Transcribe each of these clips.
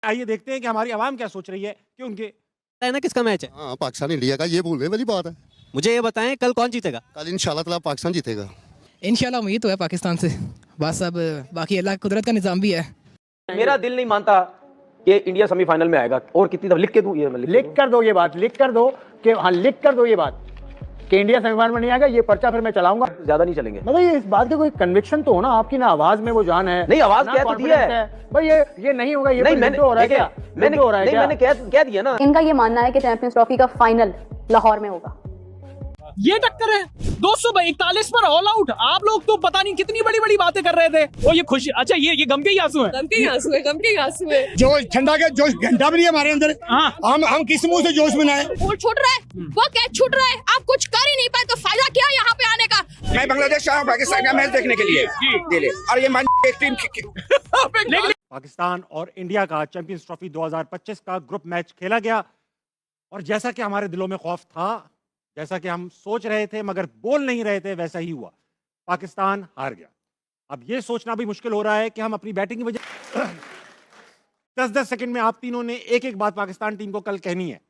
आइए देखते हैं कि हमारी आवाम क्या सोच रही है कि उनके है ना किसका मैच है? हाँ, पाकिस्तान इंडिया का, ये बोलने वाली बात है। मुझे ये बताएं कल कौन जीतेगा? कल इंशाल्लाह ताला पाकिस्तान जीतेगा। इंशाल्लाह उम्मीद तो है पाकिस्तान से, बस अब बाकी अल्लाह की कुदरत का निज़ाम भी है। मेरा दिल नहीं मानता कि इंडिया सेमीफाइनल में आएगा। और कितनी दफा लिख के दूं, ये मैं लिख कर दो ये बात, लिख कर दो कि हाँ, लिख कर दो ये बात कि इंडिया सेमीफाइनल में नहीं आएगा। ये पर्चा फिर मैं चलाऊंगा, ज्यादा नहीं चलेंगे। मतलब ये इस बात का कोई कन्विक्शन तो हो ना आपकी, ना आवाज में वो जान है। नहीं, आवाज ना क्या तो दिया confidence है भाई, ये नहीं होगा। ये नहीं, कोई मैंने युद्ध हो रहा है क्या? मैंने युद्ध हो रहा है क्या? मैंने कह दिया ना। इनका ये मानना है कि चैंपियंस ट्रॉफी का फाइनल लाहौर में होगा। ये टक्कर है 241 पर ऑल आउट। आप लोग तो पता नहीं कितनी बड़ी बड़ी बातें कर रहे थे। वो ये खुशी, अच्छा ये गम के ही आंसू है। गम के ही आंसू है, गम के ही आंसू है। जोश ठंडा का जोश घंटा भी नहीं हमारे अंदर। हाँ। हम किस मुंह से जोश बनाए? गोल छूट रहा है, वो कैच छूट रहा है, आप कुछ कर ही नहीं पाए तो फायदा क्या यहाँ पे आने का? मैं बांग्लादेश आया हूँ पाकिस्तान का मैच देखने के लिए। और ये एक टीम पाकिस्तान और इंडिया का चैंपियंस ट्रॉफी 2025 का ग्रुप मैच खेला गया और जैसा कि हमारे दिलों में खौफ था, जैसा कि हम सोच रहे थे मगर बोल नहीं रहे थे, वैसा ही हुआ। पाकिस्तान हार गया। अब ये सोचना भी मुश्किल हो रहा है कि हम अपनी बैटिंग की वजह 10-10 सेकंड में आप तीनों ने एक एक बात पाकिस्तान टीम को कल कहनी है।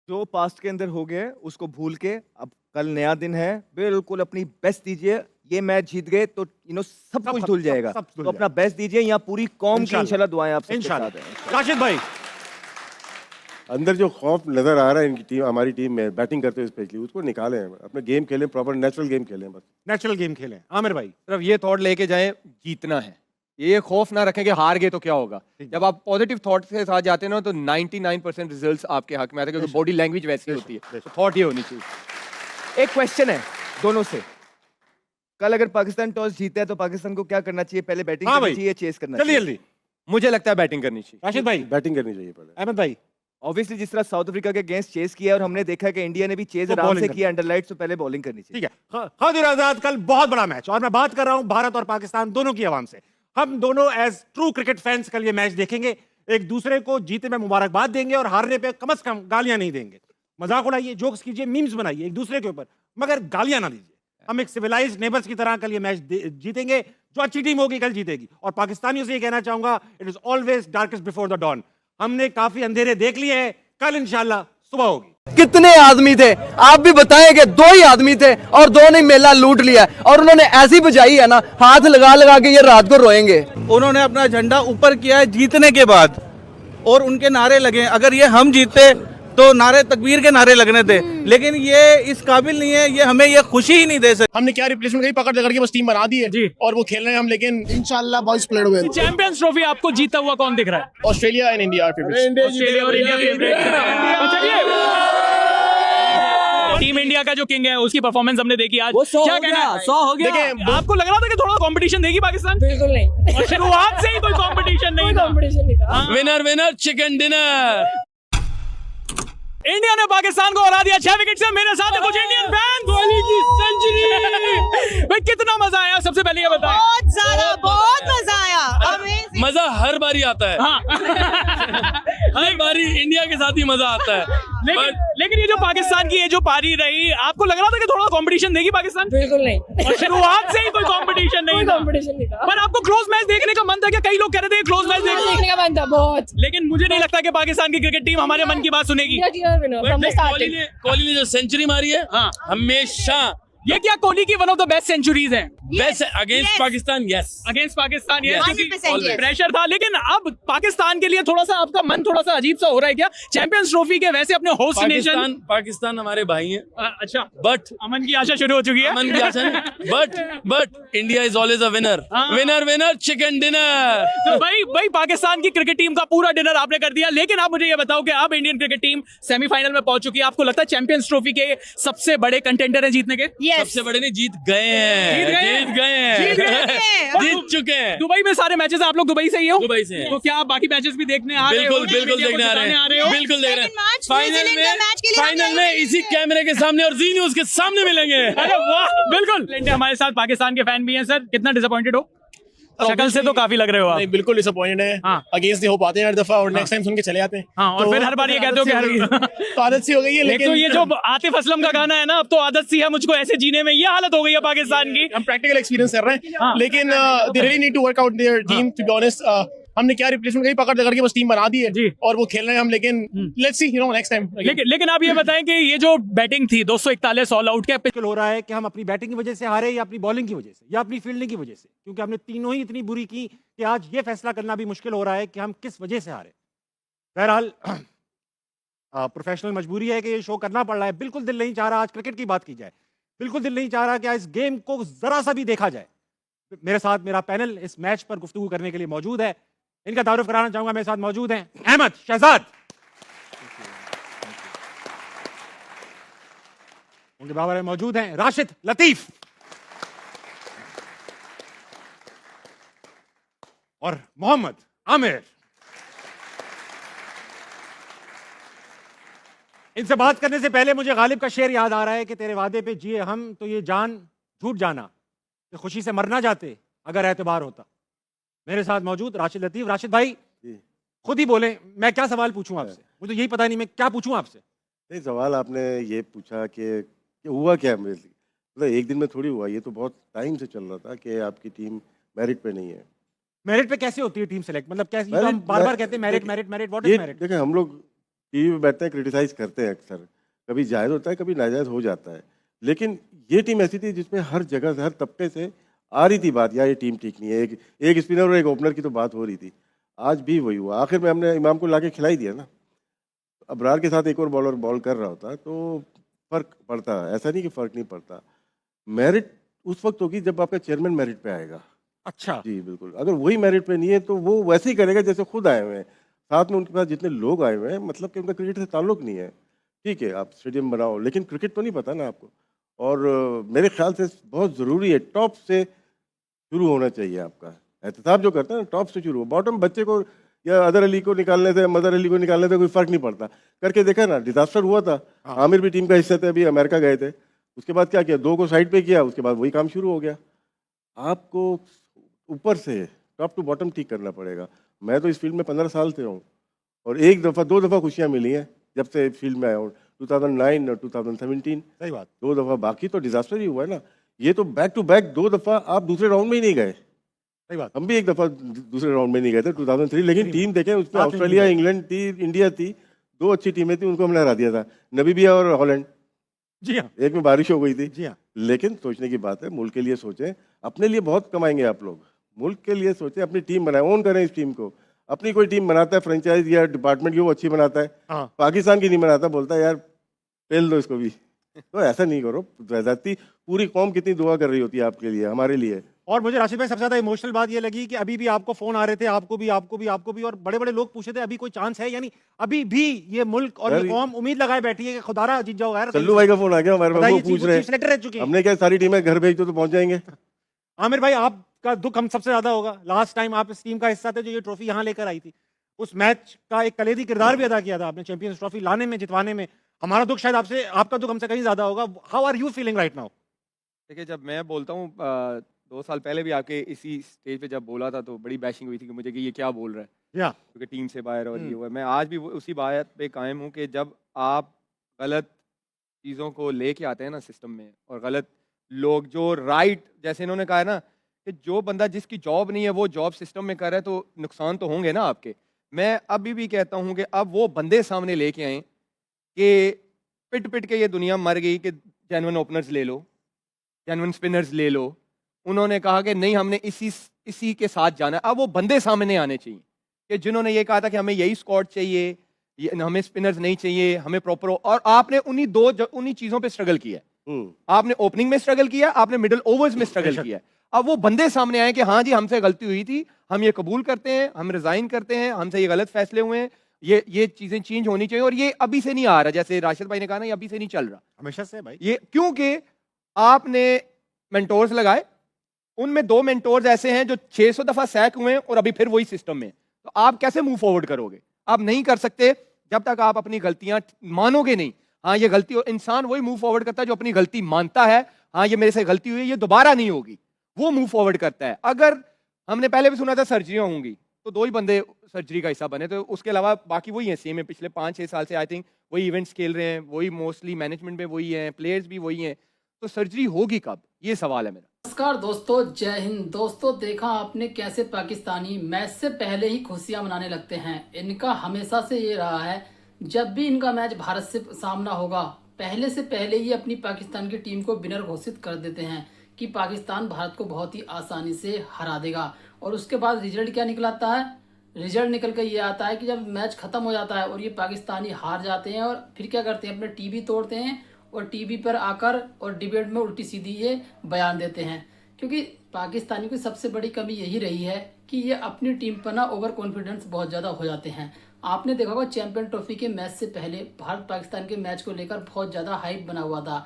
जो पास्ट के अंदर हो गए उसको भूल के अब कल नया दिन है, बिल्कुल अपनी बेस्ट दीजिए। ये मैच जीत गए तो सब कुछ धुल जाएगा। तो अपना बेस्ट दीजिए। यहाँ पूरी कौम की इंशाल्लाह दुआएं आप सबके साथ हैं। राशिद भाई, अंदर जो खौफ नजर आ रहा है इनकी टीम, हमारी टीम में बैटिंग करते हुए स्पेशली, उसको निकालें, अपने गेम खेलें, प्रॉपर नेचुरल गेम खेलें, बस नेचुरल गेम खेलें। आमिर भाई, सिर्फ ये थॉट लेके जाएं जीतना है, ये खौफ ना रखें कि हार गए तो क्या होगा। जब आप पॉजिटिव थॉट के साथ जाते हैं ना तो 99% रिजल्ट्स आपके हक में आते हैं, क्योंकि बॉडी लैंग्वेज वैसी होती है। तो थॉट ये होनी चाहिए। एक क्वेश्चन है दोनों से, कल अगर पाकिस्तान टॉस जीता है तो पाकिस्तान को क्या करना चाहिए? पहले बैटिंग करनी चाहिए, चेस करना चाहिए? जल्दी मुझे लगता है बैटिंग करनी चाहिए। राशिद भाई, बैटिंग करनी चाहिए पहले। अहमद भाई, ऑब्वियसली जिस तरह साउथ अफ्रीका के अगेंस्ट चेस किया और हमने देखा कि इंडिया ने भी चेस आराम से किया अंडर लाइट, तो पहले बॉलिंग करनी चाहिए। ठीक है। खादिर आजाद, कल बहुत बड़ा मैच और मैं बात कर रहा हूं भारत और पाकिस्तान दोनों की आवाम से। हम दोनों एज ट्रू क्रिकेट फैंस कल ये मैच देखेंगे, एक दूसरे को जीते में मुबारकबाद देंगे और हारने पे कम से कम गालियां नहीं देंगे। मजाक उड़ाइए, जोक्स कीजिए, मीम्स बनाइए एक दूसरे के ऊपर, मगर गालियां ना दीजिए। हम एक सिविलाइज्ड नेबर्स की तरह कल ये मैच जीतेंगे। जो अच्छी टीम होगी कल जीतेगी। और पाकिस्तानियों से ये कहना चाहूंगा, it is always darkest before the dawn. हमने काफी अंधेरे देख लिए हैं, कल इंशाल्लाह सुबह होगी। कितने आदमी थे आप भी बताएं कि 2 ही आदमी थे और 2 ने मेला लूट लिया और उन्होंने ऐसी बजाई है ना, हाथ लगा लगा के ये रात को रोएंगे। उन्होंने अपना झंडा ऊपर किया है जीतने के बाद, और उनके नारे लगे। अगर ये हम जीते तो नारे तकबीर के नारे लगने थे, लेकिन ये इस काबिल नहीं है, ये हमें ये खुशी ही नहीं दे सकते। हमने क्या रिप्लेसमेंट कहीं पकड़ के बस टीम बना दी है और वो खेल रहे हैं हम, लेकिन इंशाल्लाह बॉयज प्लेड हुए। चैंपियंस ट्रॉफी आपको जीता हुआ कौन दिख रहा है? ऑस्ट्रेलिया एंड इंडिया ऑस्ट्रेलिया और इंडिया फेवरेट। टीम इंडिया का जो किंग है उसकी परफॉर्मेंस हमने देखी आज, क्या कहना है? 100 हो गया। देखिए, आपको लग रहा था कि थोड़ा कंपटीशन देगी पाकिस्तान? बिल्कुल नहीं, शुरुआत से ही कोई कंपटीशन नहीं था। कंपटीशन नहीं था। Winner winner chicken dinner. India ने पाकिस्तान को हरा दिया 6 विकेट से। मेरे साथ है कुछ इंडियन फैन। कोहली की सेंचुरी। भाई कितना मजा आया, सबसे पहले ये बताएं। बहुत ज्यादा, बहुत मजा आया। अमेजिंग। मजा हर बारी आता है। हाँ। हर बारी इंडिया के साथ ही मजा आता है। लेकिन ये जो पाकिस्तान की ये जो पारी रही, आपको लग रहा था कि थोड़ा कंपटीशन देगी पाकिस्तान? बिल्कुल नहीं, और शुरुआत से ही कोई कंपटीशन नहीं था। कंपटीशन नहीं था। पर आपको क्लोज मैच देखने का मन था क्या? कई लोग कह रहे थे क्लोज मैच देखने का मन था बहुत, लेकिन मुझे नहीं लगता कि पाकिस्तान की क्रिकेट टीम हमारे मन की बात सुनेगी। कोहली ने जो सेंचुरी मारी है, हाँ, हमेशा ये क्या कोहली की one of the best centuries है? Best against Pakistan. Yes, against Pakistan. ये 100% yes। प्रेशर था, लेकिन अब पाकिस्तान के लिए थोड़ा सा आपका मन थोड़ा सा अजीब सा हो रहा है क्या? चैंपियंस ट्रॉफी के वैसे अपने होस्ट नेशन पाकिस्तान हमारे भाई हैं। अच्छा, बट अमन की आशा शुरू हो चुकी है। अमन की आशा नहीं, but India is always a winner. Winner winner chicken dinner. तो भाई पाकिस्तान की क्रिकेट टीम का पूरा डिनर आपने कर दिया, लेकिन आप मुझे ये बताओ कि अब इंडियन क्रिकेट टीम सेमीफाइनल में पहुंच चुकी है। आपको लगता है चैंपियंस ट्रॉफी के सबसे बड़े कंटेंडर है जीतने के? सबसे बड़े नहीं, जीत गए हैं। जीत चुके हैं। दुबई में सारे मैचेस आप लोग दुबई से ही हो? दुबई से। तो क्या आप बाकी मैचेस भी देखने आ रहे हो? बिल्कुल देखने आ रहे हो। बिल्कुल देख रहे हैं। फाइनल में इसी कैमरे के सामने और जी न्यूज के सामने मिलेंगे। अरे वाह, बिल्कुल। हमारे साथ पाकिस्तान के फैन भी हैं। सर, कितना डिसअपॉइंटेड हो? शक्ल से तो काफी लग रहे हो आप। नहीं, बिल्कुल डिसअपॉइंटेड है। हाँ। अगेंस्ट नहीं हो पाते हैं हर दफा, और नेक्स्ट टाइम सुन के चले जाते हैं। हाँ, और फिर हर बार ये कहते हो कि तो आदत सी हो गई है। लेकिन तो ये जो आतिफ असलम का गाना है ना, अब तो आदत सी है मुझको ऐसे जीने में, ये हालत हो गई है पाकिस्तान की। हम प्रैक्टिकल एक्सपीरियंस कर रहे हैं, लेकिन they really need to work out their team, to be honest. हमने क्या रिप्लेसमेंट कहीं पकड़ पकड़ के बस टीम बना दी है जी। और वो खेल रहे हैं हम, लेकिन लेट्स सी नेक्स्ट टाइम। लेकिन आप ये बताएं कि ये जो बैटिंग थी 241 ऑल आउट के मुश्किल हो रहा है कि हम अपनी बैटिंग की वजह से हारे या अपनी बॉलिंग की वजह से या अपनी फील्डिंग की वजह से, क्योंकि हमने तीनों ही इतनी बुरी की कि आज ये फैसला करना भी मुश्किल हो रहा है कि हम किस वजह से हारे। बहरहाल प्रोफेशनल मजबूरी है कि ये शो करना पड़ रहा है। बिल्कुल दिल नहीं चाह रहा आज क्रिकेट की बात की जाए, बिल्कुल दिल नहीं चाह रहा कि आज इस गेम को जरा सा भी देखा जाए। मेरे साथ मेरा पैनल इस मैच पर गुफ्तगू करने के लिए मौजूद है। इनका तारुफ कराना चाहूंगा। मेरे साथ मौजूद हैं अहमद शहजाद, उनके बराबर में मौजूद हैं राशिद लतीफ और मोहम्मद आमिर। इनसे बात करने से पहले मुझे गालिब का शेर याद आ रहा है कि तेरे वादे पे जिए हम तो ये जान झूठ जाना कि खुशी से मरना जाते अगर एतबार होता। मेरे साथ मौजूद राशिद लतीफ। राशिद भाई खुद ही बोले, मैं क्या सवाल पूछूं आपसे, मुझे यही पता नहीं मैं क्या पूछूं आपसे। नहीं, सवाल आपने ये पूछा कि हुआ क्या मेरे लिए, मतलब एक दिन में थोड़ी हुआ, ये तो बहुत टाइम से चल रहा था कि आपकी टीम मेरिट पे नहीं है। मेरिट पे कैसे होती है टीम सेलेक्ट, मतलब कैसे, ये तो हम बार बार कहते हैं merit merit merit, what is merit? देखिए हम लोग टीवी पे बैठते हैं, क्रिटिसाइज करते हैं अक्सर, कभी जायज़ होता है कभी नाजायज़ हो जाता है, लेकिन ये टीम ऐसी थी जिसमें हर जगह से हर तबके से आ रही थी बात, यार ये टीम ठीक नहीं है, एक स्पिनर और एक ओपनर की तो बात हो रही थी। आज भी वही हुआ, आखिर में हमने इमाम को लाके खिलाई दिया ना। अबरार के साथ एक और बॉलर बॉल कर रहा होता तो फ़र्क पड़ता, ऐसा नहीं कि फ़र्क नहीं पड़ता। मेरिट उस वक्त होगी जब आपका चेयरमैन मेरिट पे आएगा। अच्छा जी बिल्कुल, अगर वही मेरिट पे नहीं है तो वो वैसे ही करेगा जैसे खुद आए हुए हैं, साथ में उनके पास जितने लोग आए हुए हैं, मतलब कि उनका क्रिकेट से ताल्लुक नहीं है। ठीक है आप स्टेडियम बनाओ, लेकिन क्रिकेट तो नहीं पता ना आपको। और मेरे ख्याल से बहुत ज़रूरी है टॉप से शुरू होना चाहिए आपका एहतसाब जो करता है ना, टॉप से शुरू हो। बॉटम बच्चे को या अदर अली को निकालने से, मदर अली को निकालने से कोई फ़र्क नहीं पड़ता। करके देखा ना, डिजास्टर हुआ था। आमिर भी टीम का हिस्सा थे, अभी अमेरिका गए थे, उसके बाद क्या किया, 2 को साइड पे किया, उसके बाद वही काम शुरू हो गया। आपको ऊपर से टॉप टू बॉटम ठीक करना पड़ेगा। मैं तो इस फील्ड में 15 साल से हूँ और 2 दफ़ा खुशियाँ मिली हैं जब से फील्ड में आया हूँ, 2009 और 2017। सही बात, 2 दफ़ा, बाकी तो डिजास्टर ही हुआ है ना। ये तो बैक टू बैक 2 दफ़ा आप दूसरे राउंड में ही नहीं गए। सही बात, हम भी 1 दफ़ा दूसरे राउंड में नहीं गए थे 2003, लेकिन टीम देखें उसमें ऑस्ट्रेलिया, इंग्लैंड थी, इंडिया थी, 2 अच्छी टीमें थी, उनको हमने हरा दिया था, नमीबिया और हॉलैंड। जी हाँ, एक में बारिश हो गई थी। जी हाँ, लेकिन सोचने की बात है, मुल्क के लिए सोचें, अपने लिए बहुत कमाएंगे आप लोग, मुल्क के लिए सोचें, अपनी टीम बनाएं, ओन करें इस टीम को। अपनी कोई टीम बनाता है फ्रेंचाइज या डिपार्टमेंट की, वो अच्छी बनाता है, पाकिस्तान की नहीं बनाता, बोलता है यार पेल दो इसको भी। तो ऐसा नहीं करो, पूरी कौम कितनी दुआ कर रही होती है आपके लिए, हमारे लिए। और मुझे राशिद भाई सबसे ज्यादा इमोशनल बात ये लगी कि अभी भी आपको फोन आ रहे थे, आपको भी और बड़े बड़े लोग पूछे थे अभी कोई चांस है, यानी अभी भी ये मुल्क और ये कौम उम्मीद लगाए बैठी है कि खुदारा जीत जाओ यार। चल्लू भाई का फोन आ गया हमारे पास, वो पूछ रहे हैं, हमने क्या सारी टीमें घर भेज दो तो पहुंच जाएंगे। आमिर भाई आपका दुख हम सबसे ज्यादा होगा, लास्ट टाइम आप इस टीम का हिस्सा थे जो ये ट्रॉफी यहाँ लेकर आई थी, उस मैच का एक कलेदी किरदार भी अदा किया था आपने चैंपियंस ट्रॉफी लाने में, जितवाने में। हमारा दुख शायद आपसे, आपका दुख हमसे कहीं ज्यादा होगा। How are you feeling right now? देखिए जब मैं बोलता हूँ 2 साल पहले भी आके इसी स्टेज पे जब बोला था तो बड़ी बैशिंग हुई थी कि मुझे कि ये क्या बोल रहा है, क्योंकि टीम से बाहर और ये हुआ। मैं आज भी उसी बात पे कायम हूँ कि जब आप गलत चीज़ों को लेके आते हैं ना सिस्टम में, और गलत लोग जो राइट, जैसे इन्होंने कहा है ना कि जो बंदा जिसकी जॉब नहीं है वो जॉब सिस्टम में कर रहा है, तो नुकसान तो होंगे ना आपके। मैं अभी भी कहता हूँ कि अब वो बंदे सामने लेके आए कि पिट पिट के ये दुनिया मर गई कि जेन्युइन ओपनर्स ले लो, जेन्युइन स्पिनर्स ले लो। उन्होंने कहा कि नहीं हमने इसी के साथ जाना है। अब वो बंदे सामने आने चाहिए कि जिन्होंने ये कहा था कि हमें यही स्क्वाड चाहिए, हमें स्पिनर्स नहीं चाहिए, हमें प्रॉपर, और आपने उन्हीं चीज़ों पे स्ट्रगल किया है। आपने ओपनिंग में स्ट्रगल किया, आपने मिडिल ओवर्स में स्ट्रगल किया है। अब वो बंदे सामने आए कि हाँ जी हमसे गलती हुई थी, हम ये कबूल करते हैं, हम रिजाइन करते हैं, हमसे ये गलत फैसले हुए हैं, ये चीजें चेंज होनी चाहिए। और ये अभी से नहीं आ रहा, जैसे राशिद भाई ने कहा ना, ये अभी से नहीं चल रहा, हमेशा से भाई। ये क्योंकि आपने मेंटोर्स लगाए, उनमें 2 मेंटोर्स ऐसे हैं जो 600 दफा सैक हुए हैं और अभी फिर वही सिस्टम में। तो आप कैसे मूव फॉरवर्ड करोगे? आप नहीं कर सकते जब तक आप अपनी गलतियां मानोगे नहीं। हाँ ये गलती, इंसान वही मूव फॉरवर्ड करता है जो अपनी गलती मानता है, हाँ ये मेरे से गलती हुई है, ये दोबारा नहीं होगी, वो मूव फॉरवर्ड करता है। अगर हमने पहले भी सुना था सर्जरियां होंगी, तो 2 ही बंदे सर्जरी का हिस्सा बने, तो उसके अलावा बाकी वही हैं सेम है। पिछले 5-6 साल से आई थिंक वही इवेंट्स खेल रहे हैं, वही मोस्टली मैनेजमेंट में वही हैं, प्लेयर्स भी वही हैं। तो सर्जरी होगी कब, ये सवाल है मेरा। नमस्कार दोस्तों, जय हिंद। दोस्तों, देखा आपने कैसे पाकिस्तानी मैच से पहले ही खुशियां मनाने लगते हैं। इनका हमेशा से ये रहा है, जब भी इनका मैच भारत से सामना होगा पहले ही अपनी पाकिस्तान की टीम को विनर घोषित कर देते हैं कि पाकिस्तान भारत को बहुत ही आसानी से हरा देगा। और उसके बाद रिजल्ट क्या निकलाता है? रिजल्ट निकल कर ये आता है कि जब मैच खत्म हो जाता है और ये पाकिस्तानी हार जाते हैं और फिर क्या करते हैं, अपने टीवी तोड़ते हैं और टीवी पर आकर और डिबेट में उल्टी सीधी ये बयान देते हैं। क्योंकि पाकिस्तानी की सबसे बड़ी कमी यही रही है कि ये अपनी टीम पर ना ओवर कॉन्फिडेंस बहुत ज़्यादा हो जाते हैं। आपने देखा होगा चैंपियन ट्रॉफी के मैच से पहले भारत पाकिस्तान के मैच को लेकर बहुत ज़्यादा हाइप बना हुआ था।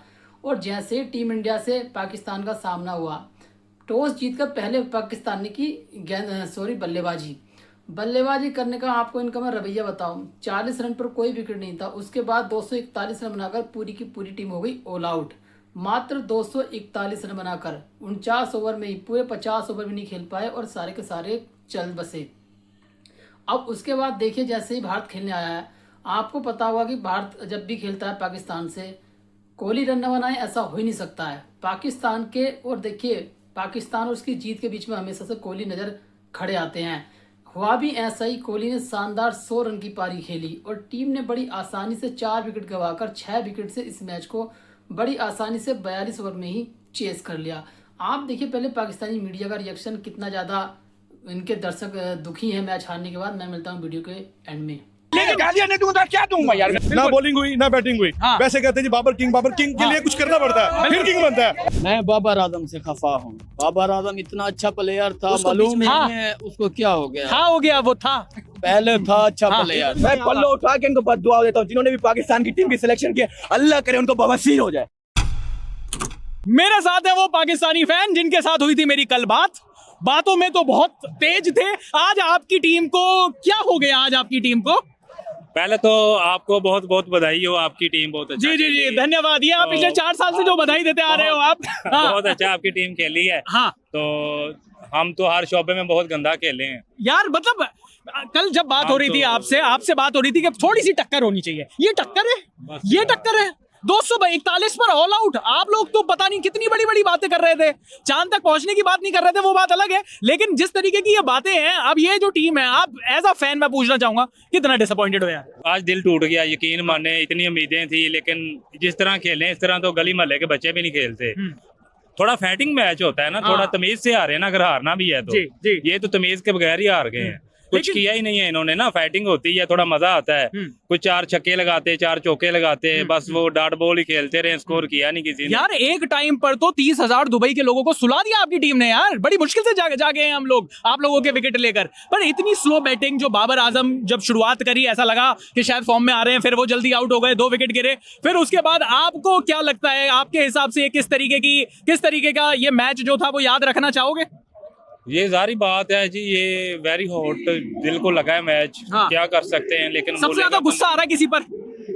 और जैसे टीम इंडिया से पाकिस्तान का सामना हुआ, टॉस जीतकर पहले पाकिस्तान ने की बल्लेबाजी करने का आपको इनका मैं रवैया बताऊं। 40 रन पर कोई विकेट नहीं था। उसके बाद 241 रन बनाकर पूरी की पूरी टीम हो गई ऑल आउट। मात्र 241 रन बनाकर 49 ओवर में ही, पूरे 50 ओवर भी नहीं खेल पाए और सारे के सारे चल बसे। अब उसके बाद देखिए, जैसे ही भारत खेलने आया है, आपको पता होगा कि भारत जब भी खेलता है पाकिस्तान से, कोहली रन न बनाए ऐसा हो ही नहीं सकता है पाकिस्तान के। और देखिए, पाकिस्तान और उसकी जीत के बीच में हमेशा से कोहली नज़र खड़े आते हैं। हुआ भी ऐसा ही, कोहली ने शानदार 100 रन की पारी खेली और टीम ने बड़ी आसानी से 4 विकेट गंवाकर 6 विकेट से इस मैच को बड़ी आसानी से 42 ओवर में ही चेस कर लिया। आप देखिए पहले पाकिस्तानी मीडिया का रिएक्शन, कितना ज़्यादा इनके दर्शक दुखी हैं मैच हारने के बाद। मैं मिलता हूँ वीडियो के एंड में। गालियां नहीं दूंगा, क्या दूंगा यार? ना बॉलिंग हुई ना बैटिंग हुई। वैसे कहते हैं जी बाबर किंग के लिए कुछ करना पड़ता है, फिर किंग बनता है। मैं बाबर आजम से खफा हूँ। बाबर आजम इतना अच्छा प्लेयर था, मालूम नहीं है उसको क्या हो गया। हाँ हो गया, वो था पहले था अच्छा प्लेयर। मैं पल्लो उठा के इनको बद्दुआ देता हूँ, जिन्होंने भी पाकिस्तान की टीम की सिलेक्शन की, अल्लाह करे उनको बवासीर हो जाए। मेरे साथ है वो पाकिस्तानी फैन जिनके साथ हुई थी मेरी कल बातों में तो बहुत तेज थे। आज आपकी टीम को क्या हो गया? आज आपकी टीम को पहले तो आपको बहुत बहुत बधाई हो, आपकी टीम बहुत अच्छा। जी धन्यवाद। ये आप पिछले 4 साल से जो बधाई देते आ रहे हो आप। बहुत अच्छा आपकी टीम खेली है। हाँ, तो हम तो हर शोबे में बहुत गंदा खेले हैं यार। मतलब कल जब बात हो रही थी आपसे बात हो रही थी कि थोड़ी सी टक्कर होनी चाहिए। ये टक्कर है, ये टक्कर है। 241 पर ऑल आउट। आप लोग तो पता नहीं कितनी बड़ी बड़ी बातें कर रहे थे, चांद तक पहुंचने की बात नहीं कर रहे थे, वो बात अलग है। लेकिन जिस तरीके की ये बातें हैं, अब ये जो टीम है, आप एज अ फैन मैं पूछना चाहूंगा कितना डिसअपॉइंटेड हो यार? आज दिल टूट गया, यकीन माने। इतनी उम्मीदें थी, लेकिन जिस तरह खेले इस तरह तो गली मोहल्ले के बच्चे भी नहीं खेलते। थोड़ा फाइटिंग मैच होता है ना, थोड़ा तमीज से हारे ना, अगर हारना भी है तो। ये तो तमीज के बगैर ही हार गए हैं, कुछ किया ही नहीं है इन्होंने ना। फाइटिंग होती है, थोड़ा मजा आता है। कुछ 4 छक्के लगाते, 4 चौके लगाते, बस वो डॉट बॉल ही खेलते रहे, स्कोर किया नहीं किसी ने। यार एक टाइम पर तो 30,000 दुबई के लोगों को सुला दिया आपकी टीम ने यार। बड़ी मुश्किल से जागे हैं हम लोग आप लोगों के विकेट लेकर। पर इतनी स्लो बैटिंग जो बाबर आजम जब शुरुआत करी, ऐसा लगा कि शायद फॉर्म में आ रहे हैं, फिर वो जल्दी आउट हो गए, 2 विकेट गिरे। फिर उसके बाद आपको क्या लगता है, आपके हिसाब से किस तरीके का ये मैच जो था वो याद रखना चाहोगे? ये जारी बात है जी, ये वेरी हॉट, दिल को लगा है मैच। क्या कर सकते हैं, लेकिन सबसे ज्यादा गुस्सा आ रहा है किसी पर?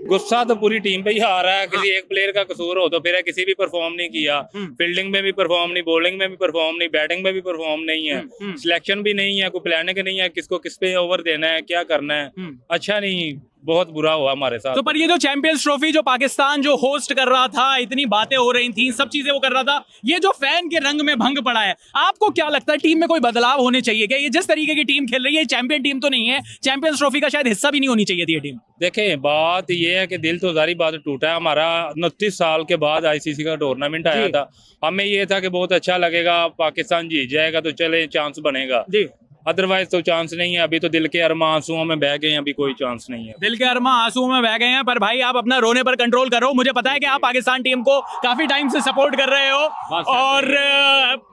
गुस्सा तो पूरी टीम पे ही आ रहा है। किसी एक प्लेयर का कसूर हो तो फिर है, किसी भी परफॉर्म नहीं किया। फील्डिंग में भी परफॉर्म नहीं, बॉलिंग में भी परफॉर्म नहीं, बैटिंग में भी परफॉर्म नहीं है, सिलेक्शन भी नहीं है, कोई प्लानिंग नहीं है, किसको किस पे ओवर देना है, क्या करना है। अच्छा नहीं, बहुत बुरा हुआ हमारे साथ। तो पर ये जो चैंपियंस ट्रॉफी जो पाकिस्तान जो होस्ट कर रहा था, इतनी बातें हो रही थी, सब चीजें वो कर रहा था, ये जो फैन के रंग में भंग पड़ा है, आपको क्या लगता है टीम में कोई बदलाव होने चाहिए क्या? ये जिस तरीके की टीम खेल रही है, चैंपियन टीम तो नहीं है, चैंपियंस ट्रॉफी का शायद हिस्सा भी नहीं होनी चाहिए थी ये टीम। देखें, बात ये है कि दिल तो जारी बात टूटा है हमारा। 29 साल के बाद ICC का टूर्नामेंट आया था, हमें ये था कि बहुत अच्छा लगेगा, पाकिस्तान जीत जाएगा तो चले चांस बनेगा। अदरवाइज तो चांस नहीं है। अभी तो दिल के अरमा आंसुओं में बह गए हैं, अभी कोई चांस नहीं है। दिल के अरमा आंसुओं में बह गए हैं। पर भाई आप अपना रोने पर कंट्रोल करो। मुझे पता है कि आप पाकिस्तान टीम को काफी टाइम से सपोर्ट कर रहे हो, और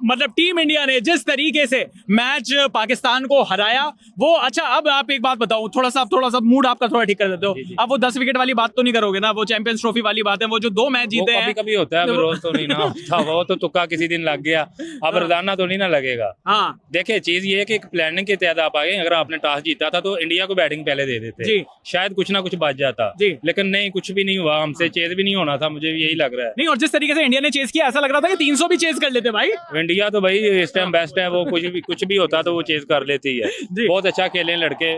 मतलब टीम इंडिया ने जिस तरीके से मैच पाकिस्तान को हराया वो। अच्छा, अब आप एक बात बताओ, थोड़ा सा मूड आपका थोड़ा ठीक कर देते हो। अब वो 10 विकेट वाली बात तो नहीं करोगे ना? वो चैंपियंस ट्रॉफी वाली बात है, वो जो 2 मैच जीते हैं। कभी होता है, रोज तो नहीं ना। वो तो तुक्का किसी दिन लग गया, अब रोजाना तो नहीं ना लगेगा। हाँ, देखिए चीज ये है कि प्लानिंग के तहत आप आगे। अगर आपने टॉस जीता था तो इंडिया को बैटिंग पहले दे देते जी, शायद कुछ ना कुछ बच जाता जी, लेकिन नहीं, कुछ भी नहीं हुआ। हमसे चेज भी नहीं होना था, मुझे यही लग रहा है। नहीं, और जिस तरीके से इंडिया ने चेज किया ऐसा लग रहा था कि 300 भी चेज कर लेते भाई। इंडिया तो भाई इस टाइम बेस्ट है, वो कुछ भी होता तो वो चेज कर लेती है। बहुत अच्छा खेले लड़के,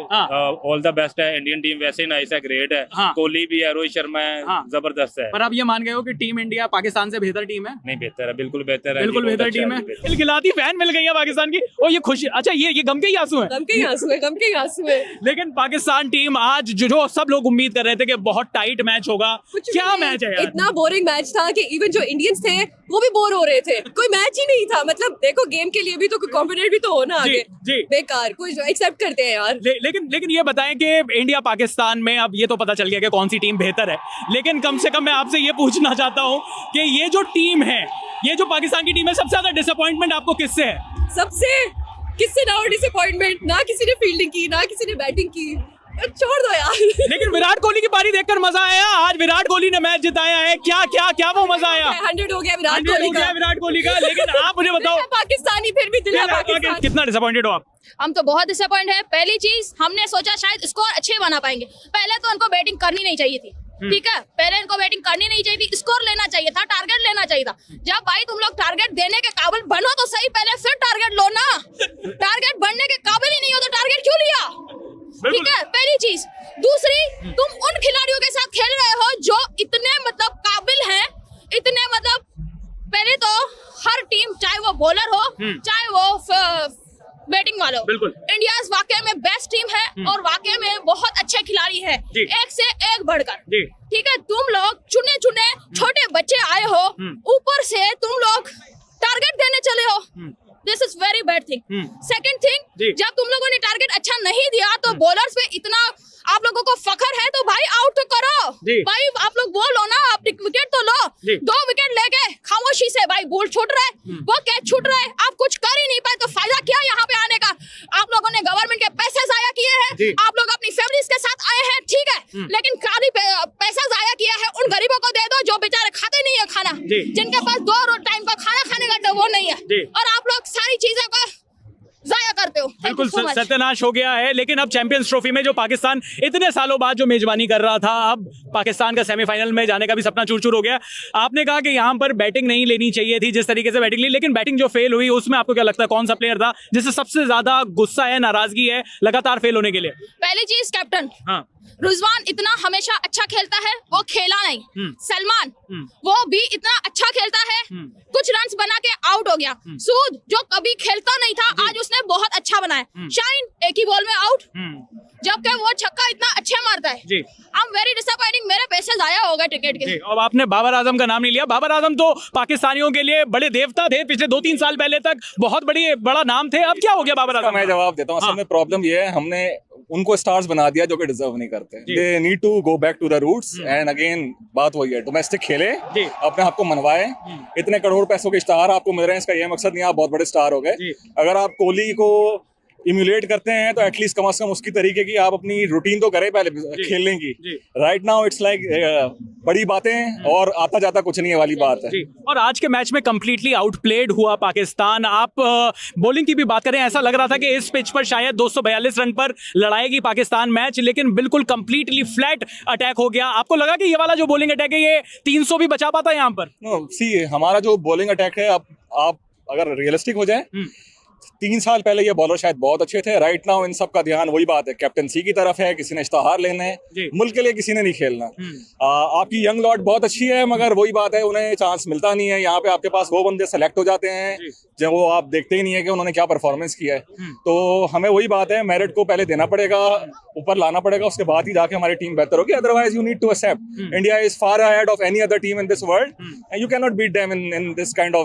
ऑल द बेस्ट है। इंडियन टीम वैसे नाइस है, ग्रेट है। कोहली भी है, रोहित शर्मा है, जबरदस्त है। पर आप ये मान गए हो कि टीम इंडिया पाकिस्तान से बेहतर टीम है? नहीं, बेहतर है, बिल्कुल बेहतर है, बिल्कुल बेहतर टीम है। खिलखिलाती फैन मिल गई है पाकिस्तान की। और ये खुशी, अच्छा ये गम के ही आंसू हैं? गम के ही आंसू है, गम के ही आंसू है। लेकिन पाकिस्तान टीम आज जो सब लोग उम्मीद कर रहे थे कि बहुत टाइट मैच होगा, क्या मैच है यार? इतना बोरिंग मैच था कि इवन जो इंडियंस थे वो भी बोर हो रहे थे। कोई मैच ही नहीं था। मतलब देखो, गेम के लिए भी तो कोई कॉम्पिटेंट भी तो होना आगे। जी, बेकार, कोई एक्सेप्ट करते हैं यार। लेकिन ये बताएं कि इंडिया पाकिस्तान में अब ये तो पता चल गया कि कौन सी टीम बेहतर है, लेकिन कम से कम मैं आपसे ये पूछना चाहता हूँ कि ये जो टीम है, ये जो पाकिस्तान की टीम है, सबसे ज्यादा डिसअपॉइंटमेंट आपको किससे है? सबसे किससे ना हो डिसअपॉइंटमेंट? ना किसी ने फील्डिंग की, ना किसी ने बैटिंग की। छोड़ दो यार। लेकिन विराट कोहली की पारी देखकर मजा आया। आज विराट कोहली ने मैच जिताया है, क्या वो मजा आया? 100 हो गया विराट कोहली का। लेकिन आप मुझे बताओ, पाकिस्तानी फिर भी दिल है पाकिस्तान। कितना डिसअपॉइंटेड हो आप? हम तो बहुत डिसअपॉइंट है। पहली चीज, हमने सोचा शायद स्कोर अच्छे बना पाएंगे। पहले तो उनको बैटिंग करनी नहीं चाहिए थी, ठीक है? पहले इनको बैटिंग करनी नहीं चाहिए थी, स्कोर लेना चाहिए था, टारगेट लेना चाहिए था। जब भाई तुम लोग टारगेट देने के काबिल बनो तो सही, पहले फिर टारगेट लो ना। टारगेट बनने के काबिल ही नहीं हो तो टारगेट क्यों लिया? ठीक है, पहली चीज। दूसरी, तुम उन खिलाड़ियों के साथ खेल रहे हो जो इतने मतलब काबिल हैं, इतने मतलब, पहले तो हर टीम, चाहे वो बॉलर हो चाहे वो बैटिंग वालों, बिल्कुल इंडिया वाकई में बेस्ट टीम है और वाकई में बहुत अच्छे खिलाड़ी है, एक से एक बढ़कर। ठीक है, तुम लोग चुने छोटे बच्चे आए हो, ऊपर से तुम लोग टारगेट देने चले हो। This is very bad thing. Second thing, जब तुम लोगों ने टारगेट अच्छा नहीं दिया तो बॉलर्स पे इतना आप लोगों को फखर है तो भाई आउट तो करो। भाई आप लोग बोलो ना, आप विकेट तो लो। 2 विकेट लेके खामोशी से, भाई बॉल छूट रहा है, वो कैच छूट रहा है, आप कुछ कर ही नहीं पाए तो फायदा क्या यहाँ पे आने का? आप लोगों ने गवर्नमेंट के पैसे जाया किए हैं, आप लोग अपनी फैमिलीज के साथ आए हैं, ठीक है, लेकिन खाली पैसा जाया किया है उन गरीबों को दे दो जो बेचारे खाते नहीं है खाना, जिनके पास 2 टाइम का खाना खाने का वो नहीं है, और आप लोग सारी चीजें को जाया करते हो। बिल्कुल सत्यानाश हो गया है। लेकिन अब चैंपियंस ट्रॉफी में जो पाकिस्तान इतने सालों बाद जो मेजबानी कर रहा था, अब पाकिस्तान का सेमीफाइनल में जाने का भी सपना चूर-चूर हो गया। आपने कहा कि यहाँ पर बैटिंग नहीं लेनी चाहिए थी जिस तरीके से बैटिंग ली, लेकिन बैटिंग जो फेल हुई उसमें आपको क्या लगता है कौन सा प्लेयर था जिससे सबसे ज्यादा गुस्सा है, नाराजगी है लगातार फेल होने के लिए? पहली चीज कैप्टन रुजवान इतना हमेशा अच्छा खेलता है, वो खेला नहीं। सलमान वो भी इतना अच्छा खेलता है, कुछ रन्स बना के आउट हो गया। सूद जो कभी खेलता नहीं था, आज उसने बहुत अच्छा बनाया। शाइन एक ही बॉल में आउट, जबकि वो छक्का इतना अच्छा मारता है। आई एम वेरी डिसअपॉइंटिंग, मेरे पैसे जाया हो गए टिकट के। अब आपने बाबर आजम का नाम नहीं लिया। बाबर आजम तो पाकिस्तानियों के लिए बड़े देवता थे, पिछले 2-3 साल पहले तक बहुत बड़ा नाम थे। अब क्या हो गया बाबर आजम? मैं जवाब देता हूँ। असल में प्रॉब्लम ये है, हमने उनको स्टार्स बना दिया जो कि डिजर्व नहीं करते। They need to go back to the roots and again बात वही है, डोमेस्टिक खेले, अपने आप को मनवाए। इतने करोड़ पैसों के स्टार आपको मिल रहे हैं, इसका ये मकसद नहीं आप बहुत बड़े स्टार हो गए। अगर आप कोहली को इम्यूलेट करते हैं तो एटलीस्ट कम से कम उसकी तरीके की आप अपनी रूटीन तो करें पहले खेलने की। राइट नाउ इट्स लाइक बड़ी बातें और आता जाता कुछ नहीं है वाली बात है। और आज के मैच में कंप्लीटली आउटप्लेड हुआ पाकिस्तान। आप बॉलिंग की भी बात करें, ऐसा लग रहा था कि इस पिच पर शायद 242 रन पर लड़ाएगी पाकिस्तान मैच, लेकिन बिल्कुल कंप्लीटली फ्लैट अटैक हो गया। आपको लगा कि ये वाला जो बॉलिंग अटैक है ये 300 भी बचा पाता है यहाँ पर? सी हमारा जो बॉलिंग अटैक है, आप अगर रियलिस्टिक हो जाए, 3 साल पहले ये बॉलर शायद बहुत अच्छे थे। राइट नाउ इन सब का ध्यान वही बात है, कैप्टनसी की तरफ है, किसी ने इश्तहार लेने हैं, मुल्क के लिए किसी ने नहीं खेलना। आपकी यंग लॉट बहुत अच्छी है, मगर वही बात है, उन्हें चांस मिलता नहीं है। यहाँ पे आपके पास वो बंदे सेलेक्ट हो जाते हैं जब वो आप देखते ही नहीं है कि उन्होंने क्या परफॉर्मेंस किया है। तो हमें वही बात है, मेरिट को पहले देना पड़ेगा, ऊपर लाना पड़ेगा, उसके बाद ही जाके हमारी टीम बेहतर होगी। Otherwise you need to accept India is far ahead of any other team in this world and you can not beat them in this kind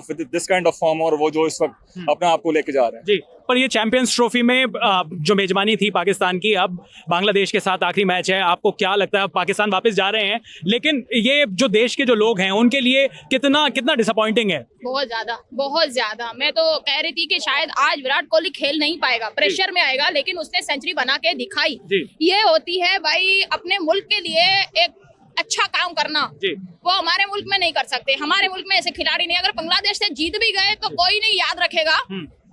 of form, और वो जो इस वक्त अपने आप को लेके जा रहे हैं। पर ये चैंपियंस ट्रॉफी में जो मेजबानी थी पाकिस्तान की, अब बांग्लादेश के साथ आखिरी मैच है। आपको क्या लगता है? पाकिस्तान वापस जा रहे हैं, लेकिन ये जो देश के जो लोग हैं उनके लिए कितना डिसअपॉइंटिंग है? बहुत ज्यादा। मैं तो कह रही थी कि शायद आज विराट कोहली खेल नहीं पाएगा, प्रेशर में आएगा, लेकिन उसने सेंचुरी बना के दिखाई। ये होती है भाई अपने मुल्क के लिए एक अच्छा काम करना, वो हमारे मुल्क में नहीं कर सकते। हमारे मुल्क में ऐसे खिलाड़ी नहीं। अगर बांग्लादेश से जीत भी गए तो कोई नहीं याद रखेगा,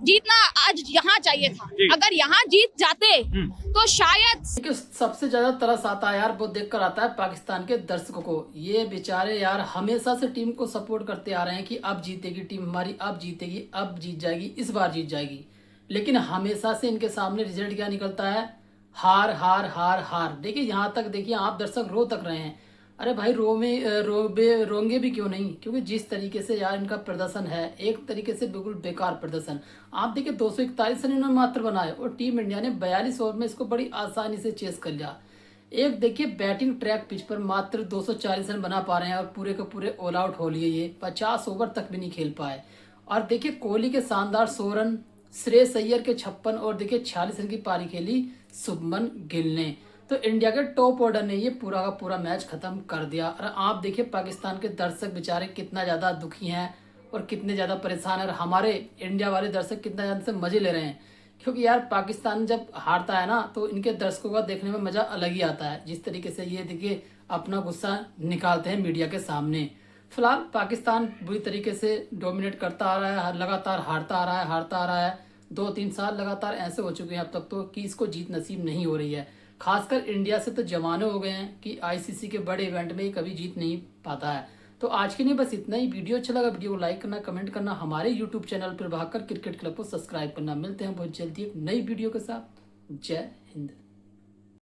जीतना आज यहाँ चाहिए था। अगर यहाँ जीत जाते तो शायद सबसे ज्यादा तरस आता है यार वो देखकर आता है पाकिस्तान के दर्शकों को। ये बेचारे यार हमेशा से टीम को सपोर्ट करते आ रहे हैं कि अब जीतेगी टीम हमारी, अब जीतेगी, अब जीत जाएगी, इस बार जीत जाएगी, लेकिन हमेशा से इनके सामने रिजल्ट क्या निकलता है? हार हार हार हार। देखिए यहाँ तक, देखिए आप दर्शक रो तक रहे हैं। अरे भाई रोंगे भी क्यों नहीं, क्योंकि जिस तरीके से यार इनका प्रदर्शन है, एक तरीके से बिल्कुल बेकार प्रदर्शन। आप देखिए 241 रन इन्होंने मात्र बनाए और टीम इंडिया ने 42 ओवर में इसको बड़ी आसानी से चेस कर लिया। एक देखिए बैटिंग ट्रैक पिच पर मात्र 240 रन बना पा रहे हैं और पूरे के पूरे ऑल आउट हो लिए। ये 50 ओवर तक भी नहीं खेल पाए। और देखिए कोहली के शानदार 100 रन, श्रेयस अय्यर के 56 और देखिए 46 रन की पारी खेली शुभमन गिल ने। तो इंडिया के टॉप ऑर्डर ने ये पूरा का पूरा मैच खत्म कर दिया। और आप देखिए पाकिस्तान के दर्शक बेचारे कितना ज़्यादा दुखी हैं और कितने ज़्यादा परेशान है, और हमारे इंडिया वाले दर्शक कितना ज़्यादा से मज़े ले रहे हैं। क्योंकि यार पाकिस्तान जब हारता है ना तो इनके दर्शकों का देखने में मज़ा अलग ही आता है। जिस तरीके से ये देखिए अपना गुस्सा निकालते हैं मीडिया के सामने। फिलहाल पाकिस्तान बुरी तरीके से डोमिनेट करता आ रहा है, लगातार हारता आ रहा है। 2-3 साल लगातार ऐसे हो चुके हैं अब तक तो कि इसको जीत नसीब नहीं हो रही है। खासकर इंडिया से तो जमाने हो गए हैं कि आईसीसी के बड़े इवेंट में कभी जीत नहीं पाता है। तो आज के लिए बस इतना ही। वीडियो अच्छा लगा वीडियो को लाइक करना, कमेंट करना, हमारे यूट्यूब चैनल पर भागकर क्रिकेट क्लब को सब्सक्राइब करना। मिलते हैं बहुत जल्दी एक नई वीडियो के साथ। जय हिंद।